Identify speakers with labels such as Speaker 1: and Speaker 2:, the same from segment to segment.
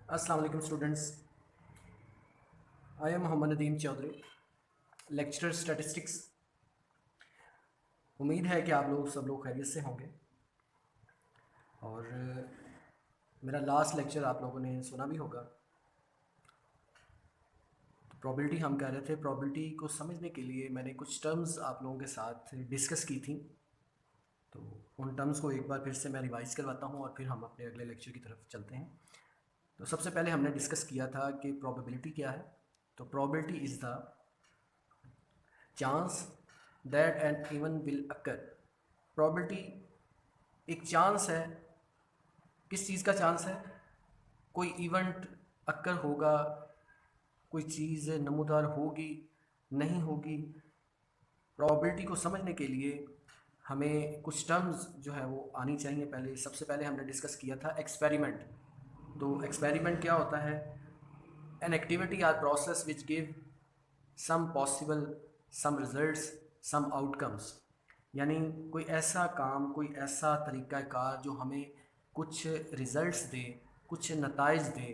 Speaker 1: अस्सलाम वालेकुम students, I am Mohammad Nadeem Chaudhary, lecturer statistics. उम्मीद है कि आप लोग सब लोग खैरियत से होंगे। और मेरा लास्ट लेक्चर आप लोगों ने सुना भी होगा। तो प्रोबेबिलिटी हम कह रहे थे, प्रोबेबिलिटी को समझने के लिए मैंने कुछ टर्म्स आप लोगों के साथ डिस्कस की थी। तो उन टर्म्स को एक बार फिर से मैं रिवाइज़ करवाता हूँ और फिर हम अपने अगले लेक्चर की तरफ चलते हैं। तो सबसे पहले हमने डिस्कस किया था कि प्रोबेबिलिटी क्या है। तो probability is the chance that an event will occur. Probability एक चांस है। किस चीज़ का चांस है? कोई इवेंट अक्कर होगा, कोई चीज़ नमूदार होगी, नहीं होगी। प्रोबेबिलिटी को समझने के लिए हमें कुछ टर्म्स जो है वो आनी चाहिए। पहले सबसे पहले हमने डिस्कस किया था एक्सपेरिमेंट। तो एक्सपेरिमेंट क्या होता है? An activity or process which give some possible, some results, some outcomes. यानी कोई ऐसा काम, कोई ऐसा तरीक़ाकार जो हमें कुछ रिज़ल्ट्स दे, कुछ नताइज दे,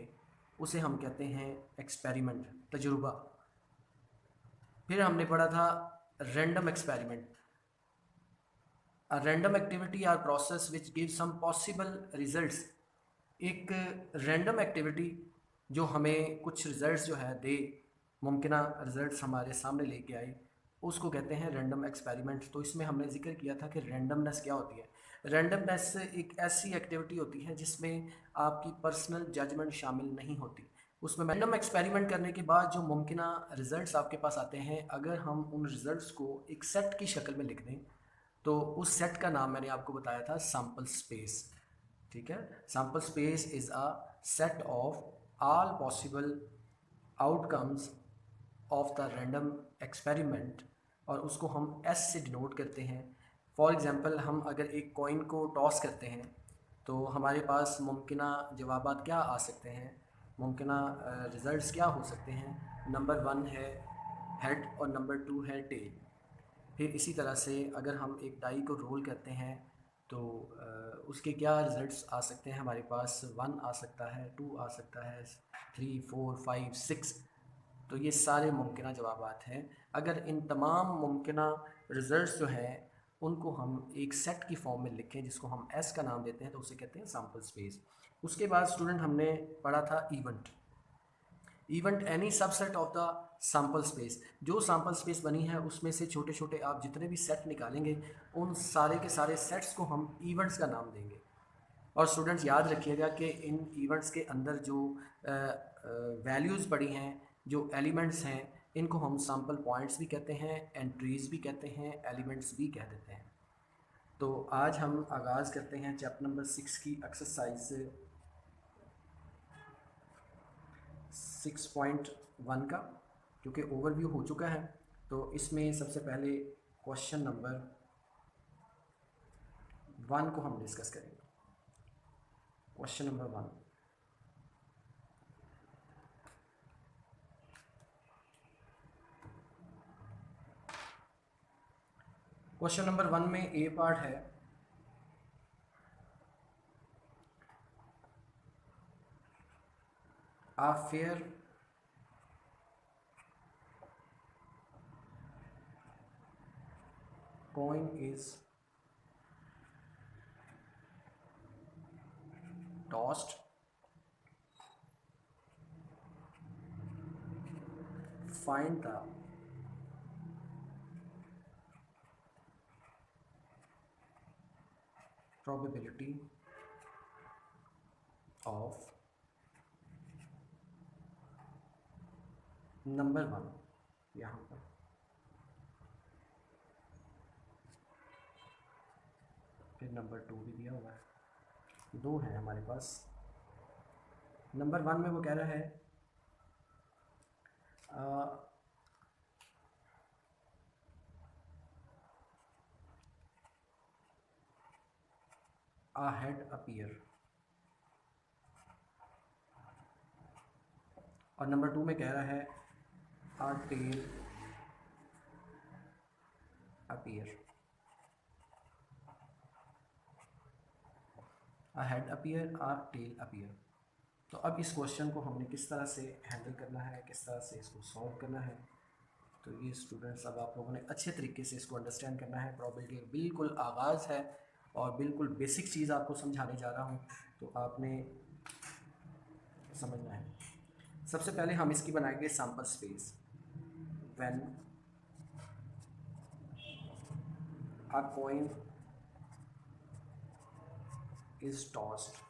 Speaker 1: उसे हम कहते हैं एक्सपेरिमेंट, तजुर्बा। फिर हमने पढ़ा था random experiment. A random activity or process which give some possible results. एक रैंडम एक्टिविटी जो हमें कुछ रिजल्ट्स जो है दे, मुमकिन रिजल्ट्स हमारे सामने लेके आए, उसको कहते हैं रैंडम एक्सपेरिमेंट। तो इसमें हमने जिक्र किया था कि रैंडमनेस क्या होती है। रैंडमनेस एक ऐसी एक्टिविटी होती है जिसमें आपकी पर्सनल जजमेंट शामिल नहीं होती। उसमें रैंडम एक्सपेरिमेंट करने के बाद जो मुमकिन रिजल्ट्स आपके पास आते हैं, अगर हम उन रिजल्ट्स को एक सेट की शक्ल में लिख दें, तो उस सेट का नाम मैंने आपको बताया था सैम्पल स्पेस। ठीक है, sample space is a set of all possible outcomes of the random experiment, और उसको हम एस से डिनोट करते हैं। फॉर एग्ज़ाम्पल, हम अगर एक कॉइन को टॉस करते हैं तो हमारे पास मुमकिना जवाबात क्या आ सकते हैं, मुमकिना रिज़ल्ट्स क्या हो सकते हैं। नंबर 1 है हेड और नंबर 2 है टेल। फिर इसी तरह से अगर हम एक डाई को रोल करते हैं तो उसके क्या रिज़ल्ट्स आ सकते हैं हमारे पास। 1 आ सकता है, 2 आ सकता है, 3, 4, 5, 6। तो ये सारे मुमकिन जवाबात हैं। अगर इन तमाम मुमकिन रिज़ल्ट्स जो हैं उनको हम एक सेट की फॉर्म में लिखें जिसको हम एस का नाम देते हैं, तो उसे कहते हैं सैम्पल स्पेस। उसके बाद स्टूडेंट हमने पढ़ा था event. Event any subset of the sample space. जो सैम्पल स्पेस बनी है उसमें से छोटे छोटे आप जितने भी सेट निकालेंगे, उन सारे के सारे सेट्स को हम इवेंट्स का नाम देंगे। और स्टूडेंट्स याद रखिएगा कि इन इवेंट्स के अंदर जो वैल्यूज़ पड़ी हैं, जो एलिमेंट्स हैं, इनको हम सैम्पल पॉइंट्स भी कहते हैं, एंट्रीज़ भी कहते हैं, एलिमेंट्स भी कह देते हैं। तो आज हम आगाज़ करते हैं चैप्टर नंबर 6 की एक्सरसाइज 6.1 का, क्योंकि ओवरव्यू हो चुका है। तो इसमें सबसे पहले क्वेश्चन नंबर 1 को हम डिस्कस करेंगे। Question number 1। क्वेश्चन नंबर 1 में ए पार्ट है, a fair coin is tossed, find the probability of number 1। यहाँ पर फिर नंबर 2 भी दिया हुआ है, 2 है हमारे पास। नंबर 1 में वो कह रहा है a head appear, और नंबर 2 में कह रहा है a tail appear। A head appear, a tail appear. तो अब इस क्वेश्चन को हमने किस तरह से हैंडल करना है, किस तरह से इसको सॉल्व करना है, तो ये स्टूडेंट्स अब आप लोगों ने अच्छे तरीके से इसको अंडरस्टैंड करना है। प्रोबेबिलिटी बिल्कुल आगाज़ है और बिल्कुल बेसिक चीज़ आपको समझाने जा रहा हूँ, तो आपने समझना है। सबसे पहले हम इसकी बनाएंगे sample space. When a coin is tossed,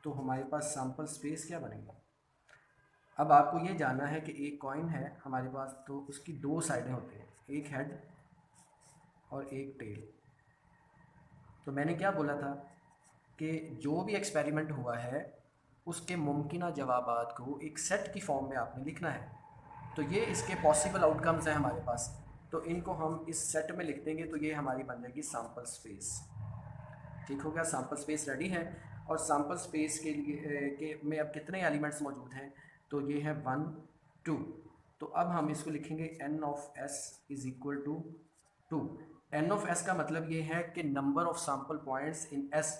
Speaker 1: तो हमारे पास सैम्पल स्पेस क्या बनेगा। अब आपको ये जानना है कि एक कॉइन है हमारे पास, तो उसकी दो साइडें होती हैं, एक हेड और एक टेल। तो मैंने क्या बोला था कि जो भी एक्सपेरिमेंट हुआ है उसके मुमकिन जवाबात को एक सेट की फॉर्म में आपने लिखना है। तो ये इसके पॉसिबल आउटकम्स हैं हमारे पास, तो इनको हम इस सेट में लिख देंगे, तो ये हमारी बन जाएगी सैम्पल स्पेस। ठीक हो गया, सैम्पल स्पेस रेडी है। और सैम्पल स्पेस के लिए के में अब कितने एलिमेंट्स मौजूद हैं, तो ये है 1 2। तो अब हम इसको लिखेंगे n of s is equal to 2। n of s का मतलब ये है कि number of sample points in s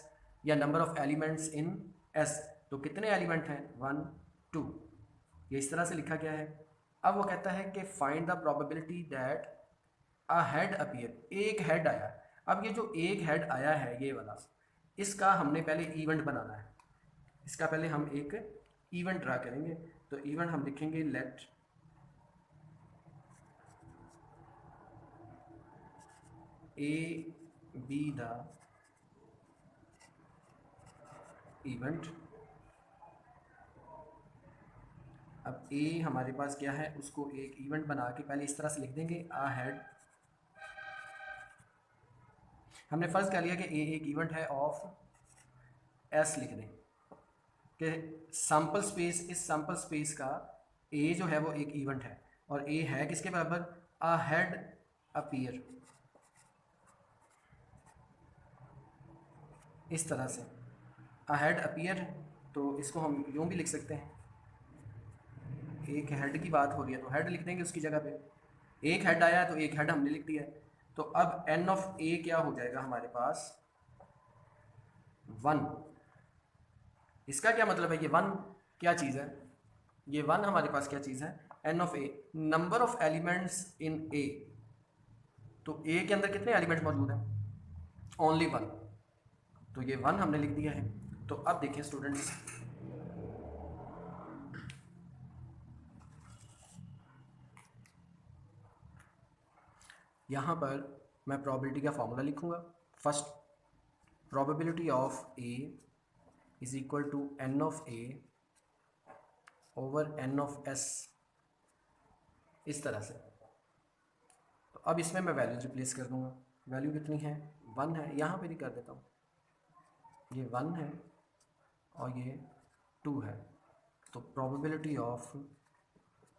Speaker 1: या number of elements in s। तो कितने एलिमेंट हैं, 1 2, ये इस तरह से लिखा गया है। अब वो कहता है कि find the probability that a head appear, एक हेड आया। अब ये जो एक हेड आया है ये वाला, इसका हमने पहले इवेंट बनाना है। इसका पहले हम एक इवेंट ड्रा करेंगे। तो इवेंट हम लिखेंगे let A be the event. अब ए हमारे पास क्या है, उसको एक इवेंट बना के पहले इस तरह से लिख देंगे आ हेड। हमने फर्ज कर लिया कि ए एक इवेंट है ऑफ एस, लिख दें कि सैम्पल स्पेस, इस सैम्पल स्पेस का ए जो है वो एक इवेंट है, और ए है किसके बराबर, अ हेड अपीयर। इस तरह से अ हेड अपीयर, तो इसको हम यूँ भी लिख सकते हैं, एक हेड की बात हो रही है तो हेड लिख देंगे उसकी जगह पे। एक हेड आया है तो एक हेड हमने लिख दिया है। तो अब एन ऑफ ए क्या हो जाएगा हमारे पास, 1। इसका क्या मतलब है, ये 1 क्या चीज़ है, ये 1 हमारे पास क्या चीज़ है, N of A, number of elements in A. तो ए के अंदर कितने एलिमेंट्स मौजूद हैं, ओनली 1। तो ये 1 हमने लिख दिया है। तो अब देखिए स्टूडेंट्स, यहाँ पर मैं प्रोबेबिलिटी का फॉर्मूला लिखूँगा। First, probability of A is equal to N of A over N of S, इस तरह से। तो अब इसमें मैं वैल्यू रिप्लेस कर दूँगा। वैल्यू कितनी है, 1 है, यहाँ पे भी कर देता हूँ, ये 1 है और ये 2 है। तो probability of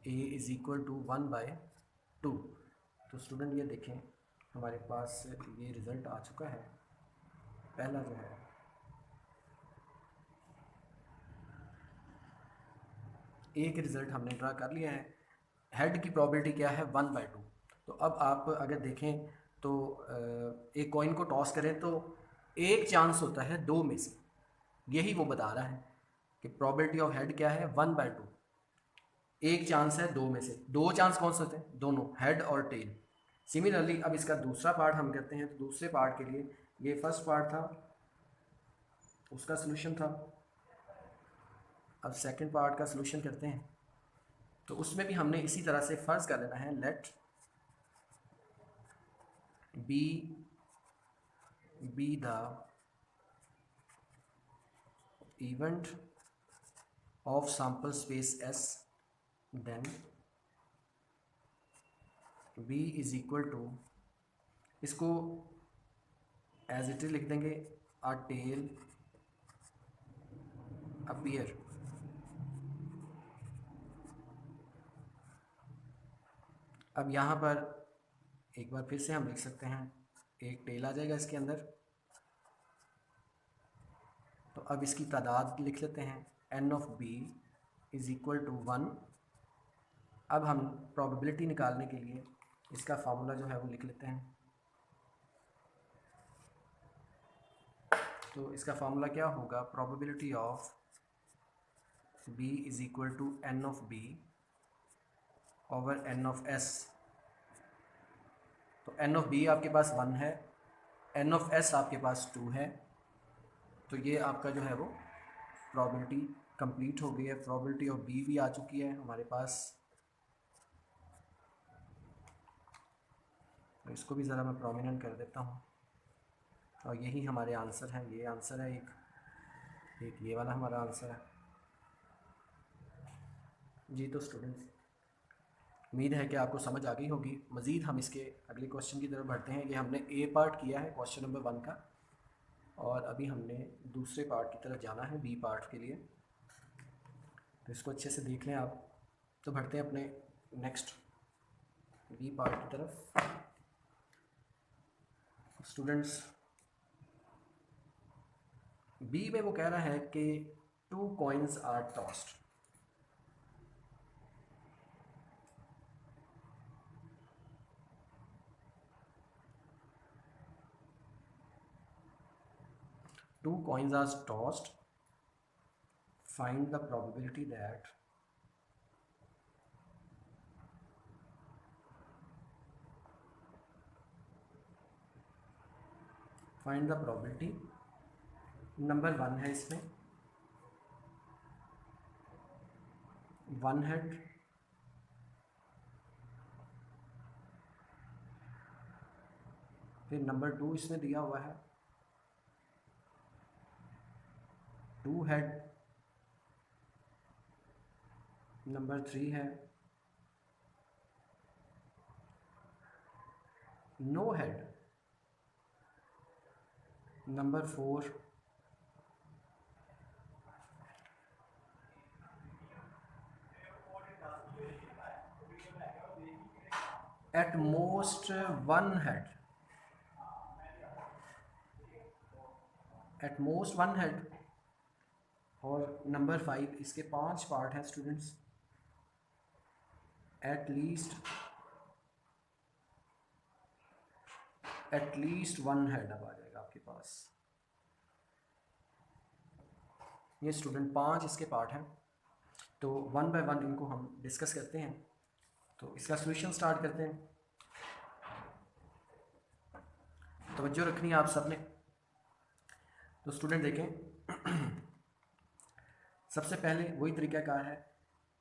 Speaker 1: A is equal to 1/2। तो स्टूडेंट ये देखें हमारे पास ये रिज़ल्ट आ चुका है। पहला जो है, एक रिज़ल्ट हमने ड्रा कर लिया है। हेड की प्रोबेबिलिटी क्या है, 1/2। तो अब आप अगर देखें तो एक कॉइन को टॉस करें तो एक चांस होता है 2 में से, यही वो बता रहा है कि प्रोबेबिलिटी ऑफ हेड क्या है, 1/2। एक चांस है 2 में से, 2 चांस कौन से होते हैं, दोनों, हेड और टेल। सिमिलरली अब इसका दूसरा पार्ट हम करते हैं। तो दूसरे पार्ट के लिए, ये फर्स्ट पार्ट था, उसका सलूशन था। अब सेकंड पार्ट का सलूशन करते हैं। तो उसमें भी हमने इसी तरह से फ़र्ज़ कर लेना है, let B be the event of sample space S, then B is equal to, इसको एज इट इज़ लिख देंगे, अ टेल अपीयर। अब यहाँ पर एक बार फिर से हम लिख सकते हैं, एक टेल आ जाएगा इसके अंदर। तो अब इसकी तादाद लिख लेते हैं, N of B is equal to 1। अब हम प्रोबेबिलिटी निकालने के लिए इसका फार्मूला जो है वो लिख लेते हैं। तो इसका फार्मूला क्या होगा, probability of B is equal to N of B over N of S. तो एन ऑफ बी आपके पास 1 है, एन ऑफ एस आपके पास 2 है। तो ये आपका जो है वो प्रोबेबिलिटी कंप्लीट हो गई है। प्रोबेबिलिटी ऑफ बी भी आ चुकी है हमारे पास। तो इसको भी ज़रा मैं प्रोमिनेंट कर देता हूँ और यही हमारे आंसर हैं। ये आंसर है एक ये वाला हमारा आंसर है जी। तो स्टूडेंट्स, उम्मीद है कि आपको समझ आ गई होगी। मज़ीद हम इसके अगले क्वेश्चन की तरफ बढ़ते हैं। ये हमने ए पार्ट किया है क्वेश्चन नंबर 1 का, और अभी हमने दूसरे पार्ट की तरफ जाना है, बी पार्ट के लिए। तो इसको अच्छे से देख लें आप। तो बढ़ते हैं अपने नेक्स्ट बी पार्ट की तरफ। स्टूडेंट्स, बी में वो कह रहा है कि 2 coins are tossed. Two coins are tossed. Find the probability that number 1 है इसमें 1 हेड, फिर नंबर 2 इसमें दिया हुआ है 2 हेड, नंबर 3 है no head, number 4 at most 1 head, at most 1 head, और नंबर 5। इसके 5 पार्ट हैं स्टूडेंट्स। एट लीस्ट 1 हेड अब आ जाएगा आपके पास। ये स्टूडेंट 5 इसके पार्ट हैं। तो 1 बाय 1 इनको हम डिस्कस करते हैं। तो इसका सॉल्यूशन स्टार्ट करते हैं। तवज्जो रखनी है आप सबने। तो स्टूडेंट देखें, सबसे पहले वही तरीक़ाकार है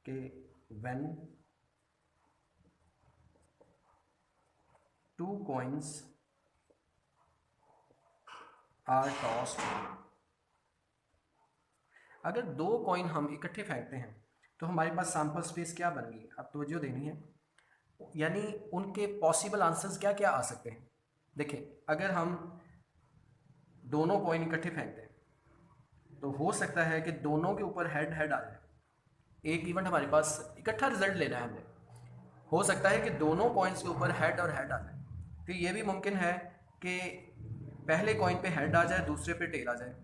Speaker 1: कि व्हेन 2 coins आर टॉस्ड, अगर 2 कॉइन हम इकट्ठे फेंकते हैं तो हमारे पास सैंपल स्पेस क्या बन गई। अब तवज्जो देनी है, यानी उनके पॉसिबल आंसर्स क्या क्या आ सकते हैं। देखें, अगर हम दोनों कॉइन इकट्ठे फेंकते हैं तो हो सकता है कि दोनों के ऊपर हेड हेड आ जाए। एक इवेंट हमारे पास इकट्ठा रिजल्ट लेना है हमने, हो सकता है कि दोनों कॉइन्स के ऊपर हेड और हेड आ जाए। फिर ये भी मुमकिन है कि पहले कॉइन पे हेड आ जाए, दूसरे पे टेल आ जाए।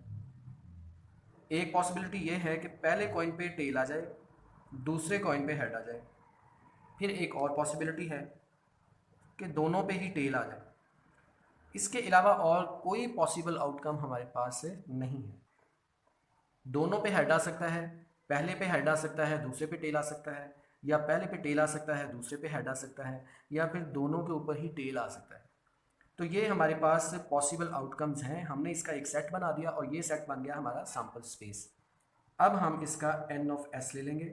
Speaker 1: एक पॉसिबिलिटी ये है कि पहले कॉइन पे टेल आ जाए, दूसरे कॉइन पे हेड आ जाए। फिर एक और पॉसिबिलिटी है कि दोनों पे ही टेल आ जाए। इसके अलावा और कोई पॉसिबल आउटकम हमारे पास नहीं है। दोनों पे हेड आ सकता है, पहले पे हेड आ सकता है, दूसरे पे टेल आ सकता है, या पहले पे टेल आ सकता है, दूसरे पे हेड आ सकता है, या फिर दोनों के ऊपर ही टेल आ सकता है। तो ये हमारे पास पॉसिबल आउटकम्स हैं। हमने इसका एक सेट बना दिया और ये सेट बन गया हमारा सैंपल स्पेस। अब हम इसका n ऑफ s ले लेंगे।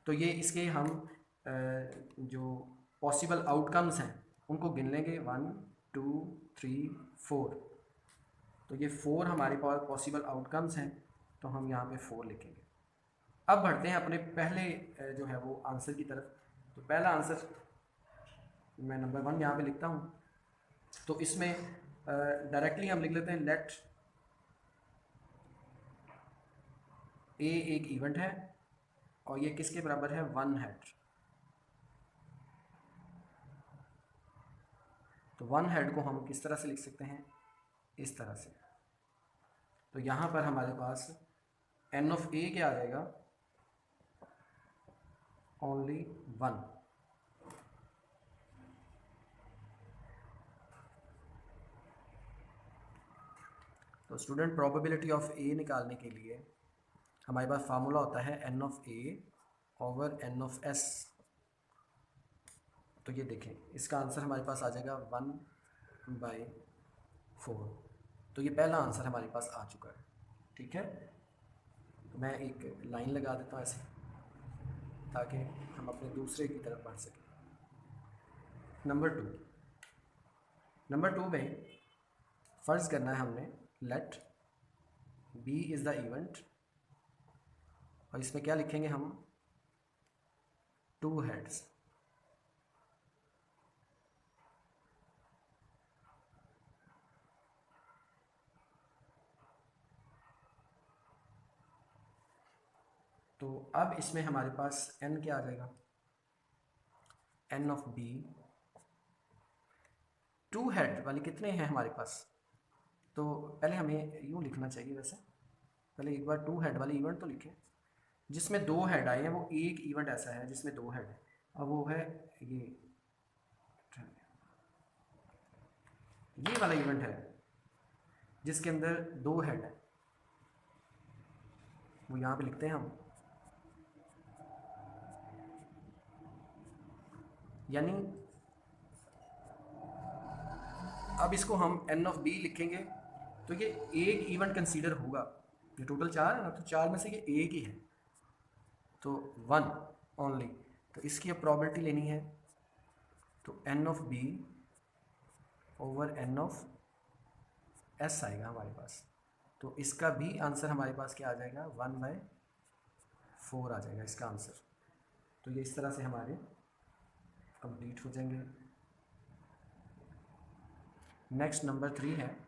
Speaker 1: तो ये इसके हम जो पॉसिबल आउटकम्स हैं उनको गिन लेंगे, 1 2 3 4। तो ये 4 हमारे पास पॉसिबल आउटकम्स हैं, तो हम यहाँ पे 4 लिखेंगे। अब बढ़ते हैं अपने पहले जो है वो आंसर की तरफ। तो पहला आंसर मैं नंबर 1 यहाँ पे लिखता हूँ। तो इसमें डायरेक्टली हम लिख लेते हैं लेट ए एक इवेंट है और ये किसके बराबर है, 1 हेड। तो 1 हेड को हम किस तरह से लिख सकते हैं, इस तरह से। तो यहाँ पर हमारे पास n ऑफ a क्या आ जाएगा, ओनली 1। तो स्टूडेंट प्रोबेबिलिटी ऑफ ए निकालने के लिए हमारे पास फार्मूला होता है N of A over N of S. तो ये देखें, इसका आंसर हमारे पास आ जाएगा 1/4। तो ये पहला आंसर हमारे पास आ चुका है। ठीक है, तो मैं एक लाइन लगा देता हूँ ऐसे, ताकि हम अपने दूसरे की तरफ बढ़ सकें। नंबर टू में फ़र्ज़ करना है हमने let B is the event, और इसमें क्या लिखेंगे हम, 2 हेड्स। तो अब इसमें हमारे पास n क्या आ जाएगा, n ऑफ b। 2 हेड वाले कितने हैं हमारे पास, तो पहले हमें यूँ लिखना चाहिए। वैसे पहले एक बार 2 हेड वाली इवेंट तो लिखें जिसमें 2 हेड आए हैं। वो एक इवेंट ऐसा है जिसमें 2 हेड है, अब वो है ये वाला इवेंट है जिसके अंदर 2 हेड है। वो यहाँ पे लिखते हैं हम, यानी अब इसको हम n ऑफ b लिखेंगे तो ये एक इवेंट कंसीडर होगा। ये टोटल 4 है ना, तो 4 में से ये एक ही है, तो 1 ओनली। तो इसकी अब प्रॉबिलिटी लेनी है, तो n of b over n of s आएगा हमारे पास। तो इसका भी आंसर हमारे पास क्या आ जाएगा, 1/4 आ जाएगा इसका आंसर। तो ये इस तरह से हमारे कंप्लीट हो जाएंगे। नेक्स्ट नंबर 3 है,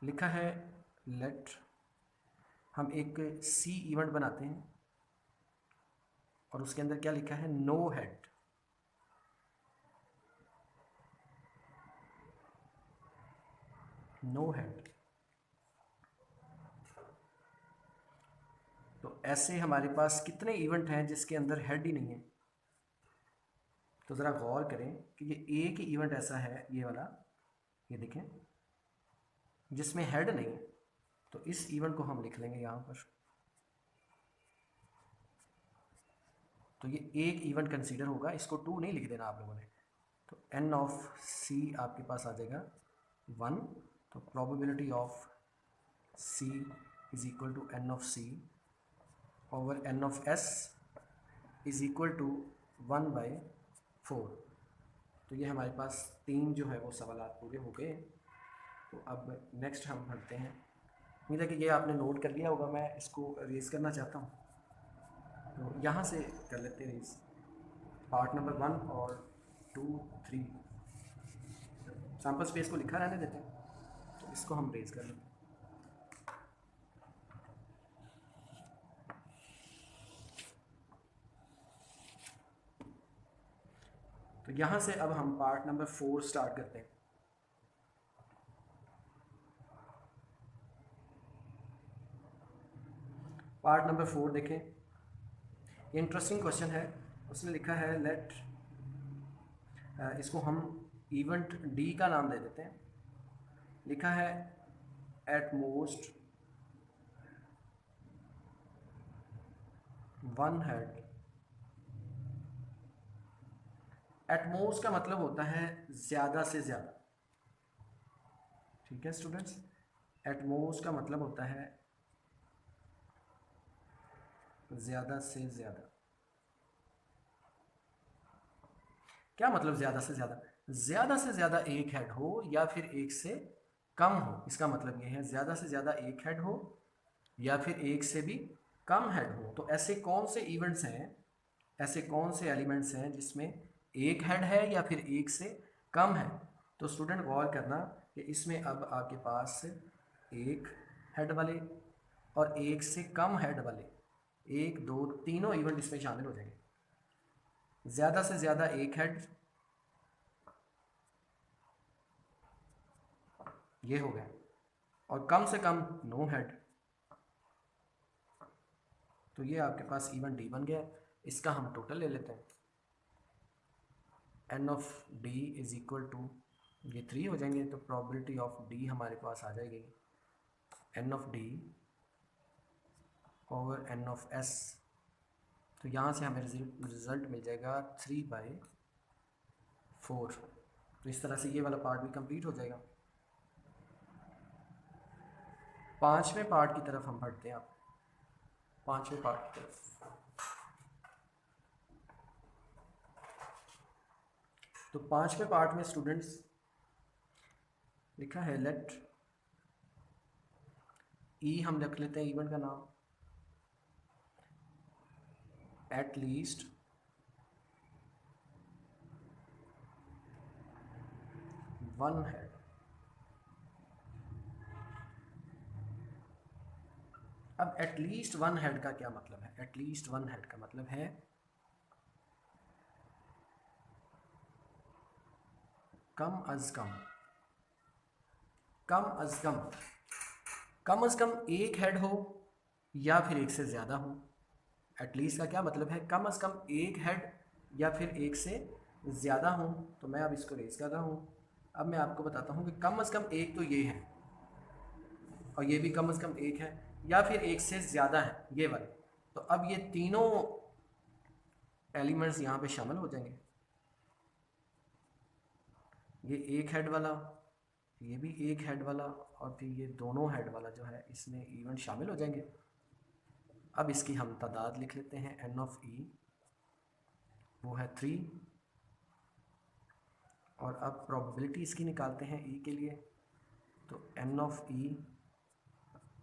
Speaker 1: लिखा है लेट, हम एक सी इवेंट बनाते हैं और उसके अंदर क्या लिखा है, नो हेड। नो हेड, तो ऐसे हमारे पास कितने इवेंट हैं जिसके अंदर हेड ही नहीं है। तो ज़रा गौर करें कि ये एक ही इवेंट ऐसा है, ये वाला, ये देखें, जिसमें हेड नहीं है। तो इस इवेंट को हम लिख लेंगे यहाँ पर। तो ये एक इवेंट कंसीडर होगा, इसको 2 नहीं लिख देना आप लोगों ने। तो n ऑफ c आपके पास आ जाएगा 1। तो probability of c is equal to n of c over n of s is equal to 1/4। तो ये हमारे पास 3 जो है वो सवालात पूरे हो गए। तो अब नेक्स्ट हम पढ़ते हैं। उम्मीद है कि ये आपने नोट कर लिया होगा। मैं इसको रेज़ करना चाहता हूँ, तो यहाँ से कर लेते हैं रेज़। पार्ट नंबर 1 और 2, 3 सैम्पल स्पेस को लिखा रहने देते हैं, तो इसको हम रेज़ कर लेते हैं। तो यहाँ से अब हम पार्ट नंबर 4 स्टार्ट करते हैं। पार्ट नंबर 4 देखें, इंटरेस्टिंग क्वेश्चन है। उसने लिखा है लेट, इसको हम इवेंट डी का नाम दे देते हैं। लिखा है eight most 1 head. At most का मतलब होता है ज़्यादा से ज़्यादा। ठीक है स्टूडेंट्स, एट मोस्ट का मतलब होता है ज़्यादा से ज़्यादा। क्या मतलब ज़्यादा से ज़्यादा? ज़्यादा से ज़्यादा एक हेड हो या फिर एक से कम हो, इसका मतलब ये है ज़्यादा से ज़्यादा एक हेड हो या फिर एक से भी कम हेड हो। तो ऐसे कौन से इवेंट्स हैं, ऐसे कौन से एलिमेंट्स हैं जिसमें एक हेड है या फिर एक से कम है? तो स्टूडेंट गौर करना कि इसमें अब आपके पास एक हेड वाले और एक से कम हेड वाले, 1, 2, तीनों इवेंट इसमें शामिल हो जाएंगे। ज़्यादा से ज़्यादा एक हेड, ये हो गया, और कम से कम नो हेड। तो ये आपके पास इवेंट डी बन गया। इसका हम टोटल ले लेते हैं। n of d is equal to ये 3 हो जाएंगे, तो प्रोबेबिलिटी ऑफ डी हमारे पास आ जाएगी N of D over N of S. तो यहाँ से हमें रिज़ल्ट मिल जाएगा 3/4। तो इस तरह से ये वाला पार्ट भी कंप्लीट हो जाएगा। 5वें पार्ट की तरफ हम बढ़ते हैं। आप 5वें पार्ट की तरफ, तो 5वें पार्ट में स्टूडेंट्स लिखा है लेट ई, हम रख लेते हैं इवेंट का नाम, एट लीस्ट वन हेड। अब एटलीस्ट वन हेड का क्या मतलब है? एटलीस्ट वन हेड का मतलब है कम अज कम, कम अज कम, कम अज कम एक हेड हो या फिर एक से ज़्यादा हो। एटलीस्ट का क्या मतलब है? कम अज कम एक हेड या फिर एक से ज़्यादा हो। तो मैं अब इसको रेज कर रहा हूँ। अब मैं आपको बताता हूँ कि कम अज कम एक तो ये है और ये भी कम अज कम एक है, या फिर एक से ज़्यादा है ये वाले। तो अब ये तीनों एलिमेंट्स यहाँ पे शामिल हो जाएंगे। ये एक हेड वाला, ये भी एक हेड वाला, और फिर ये दोनों हेड वाला जो है इसमें इवेंट शामिल हो जाएंगे। अब इसकी हम तादाद लिख लेते हैं, एन ऑफ ई वो है 3, और अब प्रोबेबिलिटी इसकी निकालते हैं ई के लिए। तो N of E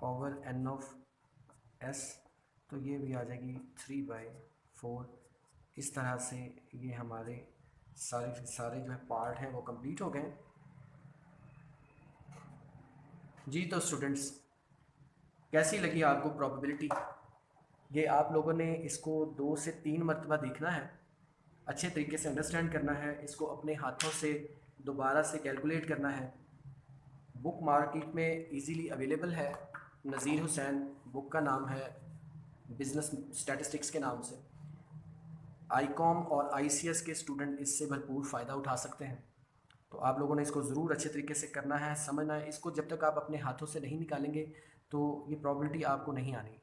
Speaker 1: over N of S, तो ये भी आ जाएगी 3/4। इस तरह से ये हमारे सारे जो है पार्ट हैं वो कंप्लीट हो गए। जी तो स्टूडेंट्स, कैसी लगी आपको प्रोबेबिलिटी? ये आप लोगों ने इसको 2 से 3 मरतबा देखना है, अच्छे तरीके से अंडरस्टैंड करना है, इसको अपने हाथों से दोबारा से कैलकुलेट करना है। बुक मार्केट में इजीली अवेलेबल है, नज़ीर हुसैन बुक का नाम है, बिज़नेस स्टैटिस्टिक्स के नाम से। आईकॉम और आईसीएस के स्टूडेंट इससे भरपूर फ़ायदा उठा सकते हैं। तो आप लोगों ने इसको ज़रूर अच्छे तरीके से करना है, समझना है। इसको जब तक आप अपने हाथों से नहीं निकालेंगे तो ये प्रॉबिलिटी आपको नहीं आनी।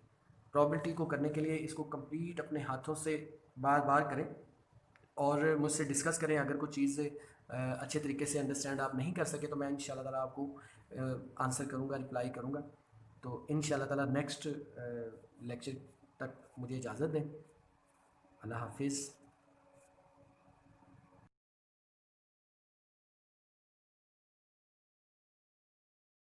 Speaker 1: प्रॉबिलिटी को करने के लिए इसको कंप्लीट अपने हाथों से बार बार करें और मुझसे डिस्कस करें। अगर कोई चीज़ अच्छे तरीके से अंडरस्टैंड आप नहीं कर सके तो मैं इंशाल्लाह ताला आपको आंसर करूँगा, रिप्लाई करूँगा। तो इंशाल्लाह ताला नेक्स्ट लेक्चर तक मुझे इजाज़त दें। अल्लाह हाफिज़।